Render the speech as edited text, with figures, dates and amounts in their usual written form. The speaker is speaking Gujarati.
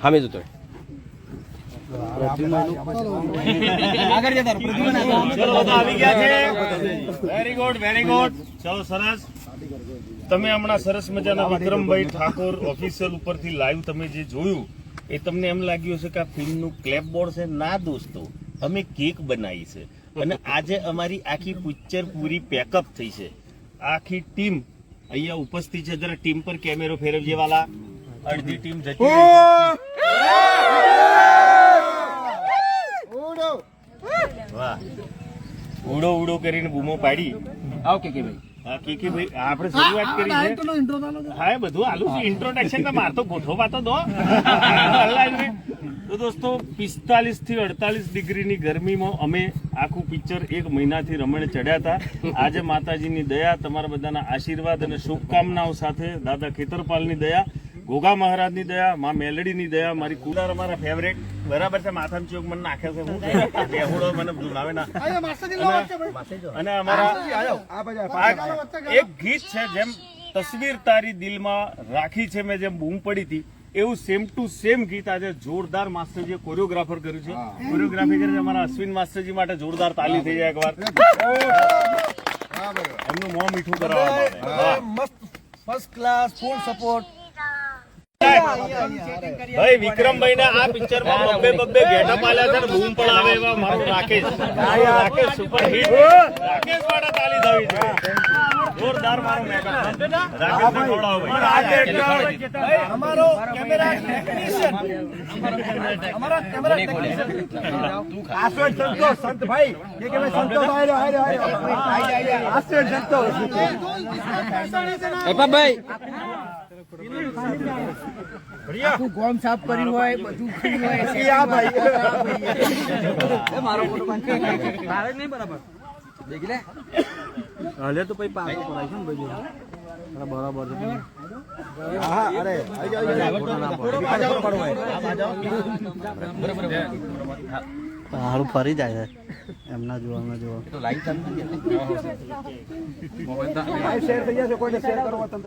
હામે જતો વેરી ગુડ વેરી ગુડ. ચલો સરસ. તમે હમણાં સરસ મજાના વિક્રમભાઈ ઠાકોર ઓફિશિયલ ઉપરથી લાઈવ તમે જે જોયું એ તમને એમ લાગ્યું છે કે આ ફિલ્મનું ક્લેપબોર્ડ છે. ના દોસ્તો, અમે કેક બનાવી છે અને આજે અમારી આખી પિક્ચર પૂરી પેકઅપ થઈ છે. આખી ટીમ અહીંયા ઉપસ્થિત છે. જરા ટીમ પર કેમેરો ફેરવજે વાલા. અડધી ટીમ જતી વાહ ઉડો ઉડો કરીને બૂમો પાડી. આવ કે ભાઈ ભાઈ આપણે શરૂઆત કરી છે. હા બધું આલુ છે ઇન્ટ્રોડક્શન. મારતો ગોઠો વાતો દો. તો દોસ્તો 45 થી 48 ડિગ્રીની ગરમીમાં અમે આખું પિક્ચર 1 મહિનાથી રમણે ચડ્યા હતા. આજે માતાજીની દયા, તમારા બધાના આશીર્વાદ અને શુભકામનાઓ સાથે દાદા ખેતરપાલની દયા, ગોગા મહારાજની દયા, માં મેલડીની દયા, મારી કુલાર અમારા ફેવરેટ બરાબર છે. માથામાં ચોક મને નાખે છે હું બેહુડો મને ભૂલાવે ના. અને અમારા એક ગીત છે જેમ તસવીર તારી દિલમાં રાખી છે મેં જેમ બૂમ પડી હતી એવું સેમ ટુ સેમ ગીત આજે જોરદાર માસ્ટરજીએ કોરિયોગ્રાફર કર્યું છે. કોરિયોગ્રાફી કરી અમારા અશ્વિન માસ્ટરજી માટે જોરદાર તાલી થઈ જાય એકવાર. એમનું મોં મીઠું કરાવવા મસ્ત ફર્સ્ટ ક્લાસ ફૂલ સપોર્ટ. ભાઈ વિક્રમભાઈ ના આ પિક્ચર માં બબ્બે ગેટઅપ આલ્યા છે બૂમ પણ આવે એવા મારું રાકેશ સુપર હિટ. રાકેશ માટે તાલી થવી છે. જોરદાર મારો મેકઅપ. રાકેશ ને ખવડાવો ભાઈ. અમારો કેમેરા ટેકનિશિયન અમારા કેમેરા ટેકનિશિયન આશ્રય સંતોષ સંત ભાઈ કે ભાઈ સંતોષ આયો આશ્રય સંતોષ ભાઈ આખું ગોમ સાફ કર્યું હોય બધું કર્યું હોય આ ભાઈ મારો ફોટો તારે નહીં બરાબર દેખી લે હાલે તો પછી પાછો પડાય છે ને ભાઈ બરાબર છે. હા અરે હારું ફરી જાય છે એમના જોવા તો લાઈક ચાલુ શેર થઈ જશે. કોઈને શેર કરો